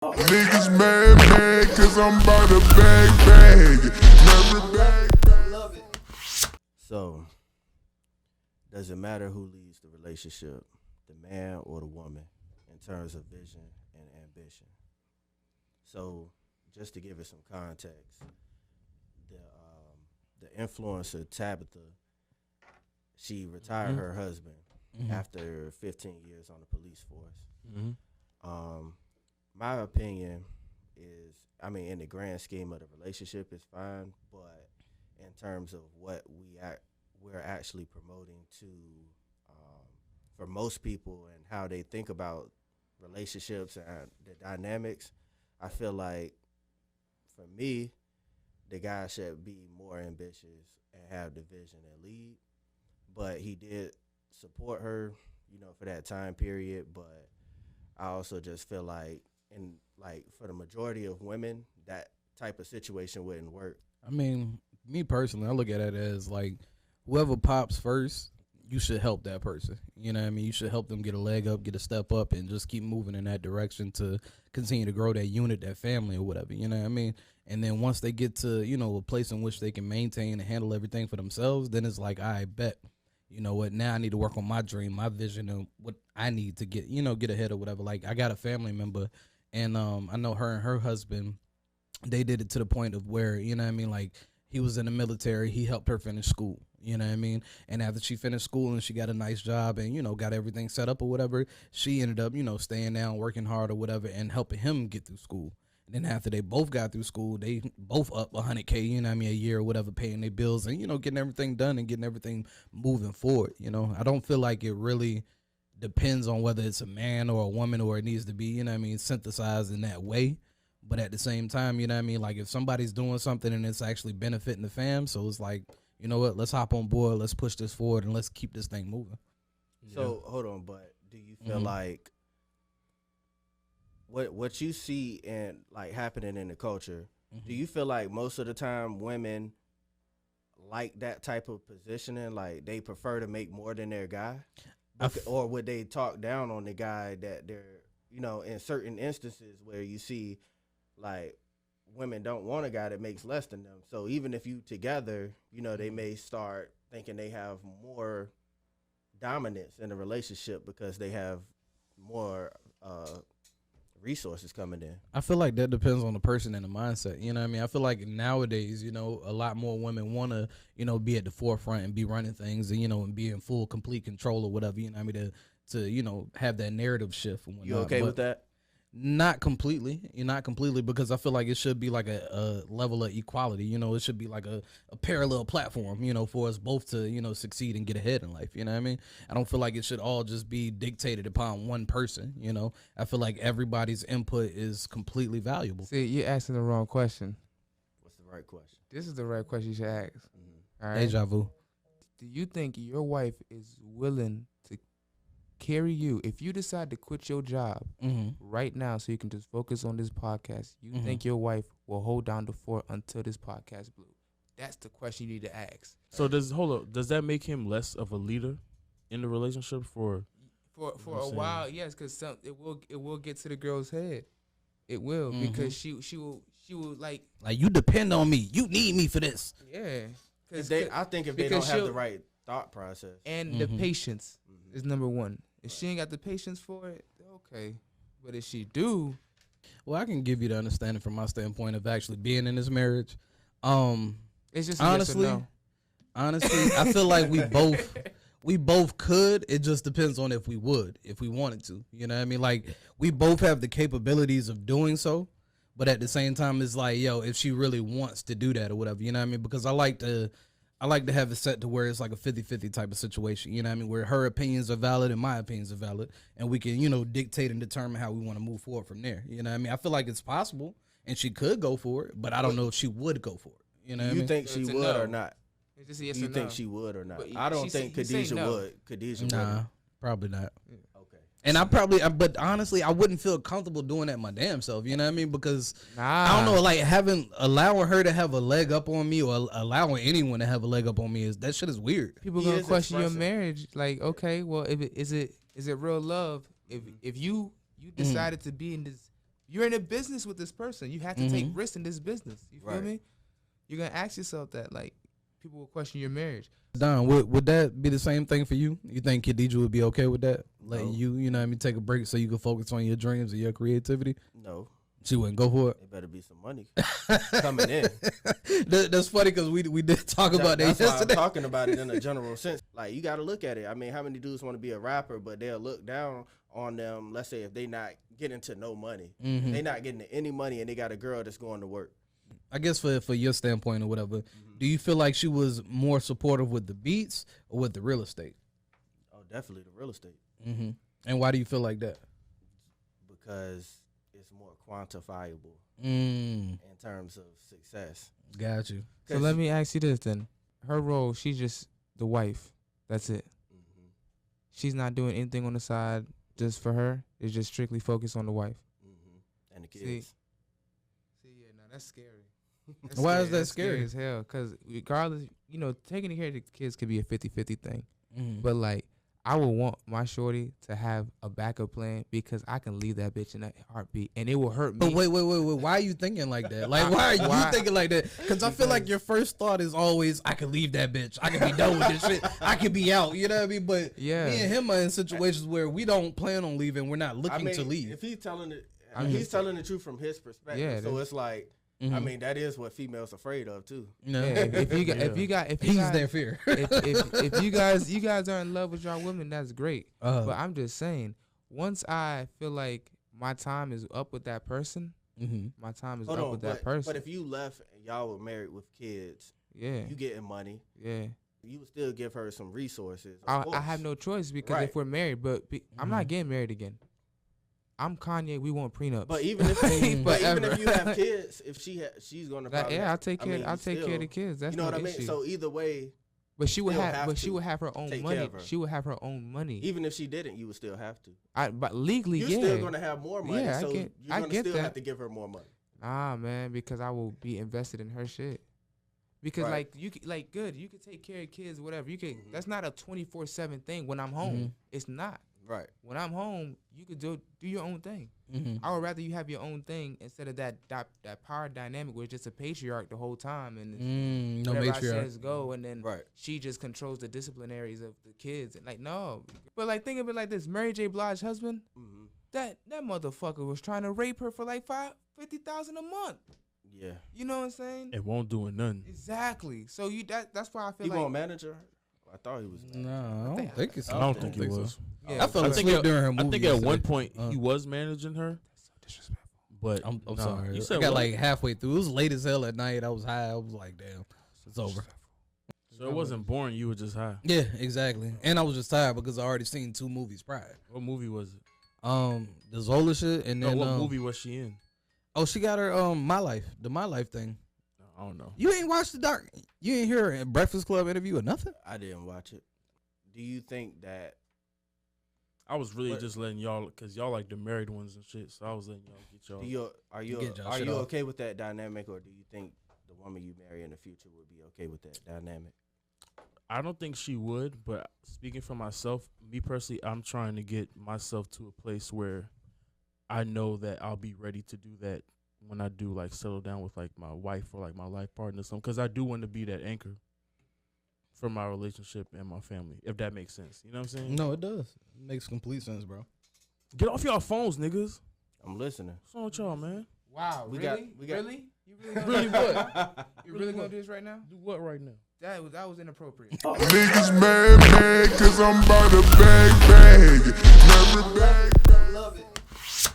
Niggas mad, cause I'm about to bag. Never bag. So, does it matter who leads the relationship, the man or the woman, in terms of vision and ambition? So, just to give it some context, the influencer Tabitha, she retired her husband after 15 years on the police force. My opinion is, I mean, in the grand scheme of the relationship, it's fine, but in terms of what we're actually promoting to, for most people and how they think about relationships and the dynamics, I feel like, for me, the guy should be more ambitious and have the vision and lead. But he did support her, for that time period. But I also just feel like, for the majority of women, that type of situation wouldn't work. I mean, me personally, I look at it as like whoever pops first, you should help that person. You know what I mean? You should help them get a leg up, get a step up, and just keep moving in that direction to continue to grow that unit, that family or whatever. You know what I mean? And then once they get to, a place in which they can maintain and handle everything for themselves, then it's like, I bet, you know what, now I need to work on my dream, my vision, and what I need to get, get ahead or whatever. Like, I got a family member, and I know her and her husband, they did it to the point of where, like, he was in the military, he helped her finish school, you know what I mean? And after she finished school and she got a nice job and, got everything set up or whatever, she ended up, staying down, working hard or whatever, and helping him get through school. And then after they both got through school, they both up $100K, a year or whatever, paying their bills and, getting everything done and getting everything moving forward. I don't feel like it really depends on whether it's a man or a woman or it needs to be, synthesized in that way. But at the same time, like if somebody's doing something and it's actually benefiting the fam, so it's like, you know what, let's hop on board, let's push this forward and let's keep this thing moving. So hold on, but do you feel like what you see and like happening in the culture, do you feel like most of the time women like that type of positioning, like they prefer to make more than their guy? Or would they talk down on the guy that they're, in certain instances where you see like women don't want a guy that makes less than them. So even if you together, they may start thinking they have more dominance in a relationship because they have more resources coming in. I feel like that depends on the person and the mindset. You know what I mean? I feel like nowadays, a lot more women want to, be at the forefront and be running things and, and be in full, complete control or whatever, you know what I mean, to have that narrative shift and whatnot. You okay with that? Not completely, because I feel like it should be like a level of equality. It should be like a parallel platform, for us both to, succeed and get ahead in life. You know what I mean? I don't feel like it should all just be dictated upon one person. I feel like everybody's input is completely valuable. See, you're asking the wrong question. What's the right question? This is the right question you should ask. All right? Deja vu. Do you think your wife is willing to carry you if you decide to quit your job right now so you can just focus on this podcast? You think your wife will hold down the fort until this podcast blew? That's the question you need to ask. So does that make him less of a leader in the relationship for a while? Yes, because it will get to the girl's head. It will, because she will like you depend on me, you need me for this. Yeah, I think if they don't have the right thought process and the patience is number one. If she ain't got the patience for it, okay. But if she do, well, I can give you the understanding from my standpoint of actually being in this marriage. It's just honestly, yes or no. Honestly, I feel like we both could. It just depends on if we wanted to. You know what I mean? Like, we both have the capabilities of doing so, but at the same time, it's like, if she really wants to do that or whatever, you know what I mean? Because I like to have it set to where it's like a 50-50 type of situation, you know what I mean, where her opinions are valid and my opinions are valid, and we can, dictate and determine how we want to move forward from there, you know what I mean? I feel like it's possible, and she could go for it, but I don't know if she would go for it, you know what I mean? You think she would or not? It's just a yes you or no. think she would or not? But I don't think Khadijah no. would. Khadijah Nah, would. probably not. Okay. And but honestly, I wouldn't feel comfortable doing that my damn self. You know what I mean? Because I don't know, like allowing her to have a leg up on me or allowing anyone to have a leg up on me, that shit is weird. People gonna question your marriage. Like, okay, well, is it real love? If you decided to be in this you're in a business with this person. You have to take risks in this business. You feel Right. me? You're gonna ask yourself that. Like, people will question your marriage. Don, would that be the same thing for you? You think Khadijah would be okay with that? Letting No. you know what I mean, take a break so you can focus on your dreams and your creativity? No, She wouldn't go for it better be some money coming in. it? That's funny because we did talk about that That's why I'm yesterday. talking about it in a general sense. Like, you got to look at it. I mean, how many dudes want to be a rapper, but they'll look down on them, let's say, if they not getting to no money. Mhm. They not getting to any money, and they got a girl that's going to work. I guess for your standpoint or whatever, do you feel like she was more supportive with the beats or with the real estate? Oh, definitely the real estate. Mm-hmm. And why do you feel like that? Because it's more quantifiable Mm, in terms of success. got you. So let me ask you this then. Her role, she's just the wife. That's it. Mm-hmm. She's not doing anything on the side just for her. It's just strictly focused on the wife. Mm-hmm. And the See? kids. See, yeah, no, that's scary. Why is that That's scary? as hell? Because regardless, taking care of the kids could be a 50-50 thing. Mm. But, like, I would want my shorty to have a backup plan because I can leave that bitch in a heartbeat and it will hurt me. But wait. Why are you thinking like that? Like, why are you thinking like that? Because I feel like your first thought is always, I can leave that bitch. I can be done with this shit. I can be out. You know what I mean? But Yeah. me and him are in situations where we don't plan on leaving. We're not looking to leave. If he's telling it, I mean, he's telling the truth from his perspective. Yeah, So it's like, Mhm. I mean, that is what females afraid of too. You know? Yeah, if you got, He's guys, their fear. if you guys are in love with y'all women, that's great. Uh, But I'm just saying, once I feel like my time is up with that person, mhm. my time is Hold up on, with that but person. if you left and y'all were married with kids, yeah, you getting money, yeah. you would still give her some resources. Of I course. have no choice because Right. if we're married, but I'm not getting married again. I'm Kanye. We want prenups. But even if you have kids, if she's gonna Like, probably yeah, I'll take care. I mean, I'll take care of the still- kids. That's You know no what I mean? issue. So either way, but she would still have. have But she to would have her own take care money. of her. She would have her own money. even if she didn't, you would still have to. But legally, You're yeah. still gonna have more money, Yeah, I so get- you're I gonna get still that. have to give her more money. Nah, man, because I will be invested in her shit. Because Right. like you could take care of kids, whatever. You could. That's not a 24/7 thing. When I'm home, it's not. Right. When I'm home, you could do your own thing. Mhm. I would rather you have your own thing instead of that power dynamic where it's just a patriarch the whole time and it's No whatever I matriarch. says go, and then Right. she just controls the disciplinaries of the kids. And like, no. But like, think of it like this: Mary J. Blige's husband, Mm-hmm. that motherfucker was trying to rape her for like $50,000 a month. Yeah. You know what I'm saying? It won't do nothing. Exactly. So that's why I feel You like gonna manage her? I thought he was. No, I don't think it's. I don't think it so. was. yeah, I fell I think asleep at- during her movie. I think at one yesterday. point he was managing her, that's so disrespectful. but I'm nah, sorry. You I said got what? like halfway through. It was late as hell at night. I was high. I was like, damn, it's over. So it wasn't boring. You were just high. Yeah, exactly. And I was just tired because I already seen 2 movies prior. What movie was it? The Zola shit, and No, then what movie was she in? Oh, she got her My Life, the My Life thing. I don't know. You ain't watched the doc. You ain't hear a Breakfast Club interview or nothing. I didn't watch it. Do you think that? I was really What? just letting y'all, because y'all like the married ones and shit. So I was letting y'all get y'all. Are Get y'all you shit off. okay with that dynamic, or do you think the woman you marry in the future would be okay with that dynamic? I don't think she would, but speaking for myself, me personally, I'm trying to get myself to a place where I know that I'll be ready to do that when I do like settle down with like my wife or like my life partner or something. Because I do want to be that anchor for my relationship and my family, if that makes sense. You know what I'm saying? No, it does. It makes complete sense, bro. Get off y'all phones, niggas. I'm listening. What's wrong with y'all, man? Wow, We really? got- Really? You really gonna Really do what? that? You really gonna do this right now? Do what right now? That was inappropriate. Niggas mad, cause I'm about to bag. Never back.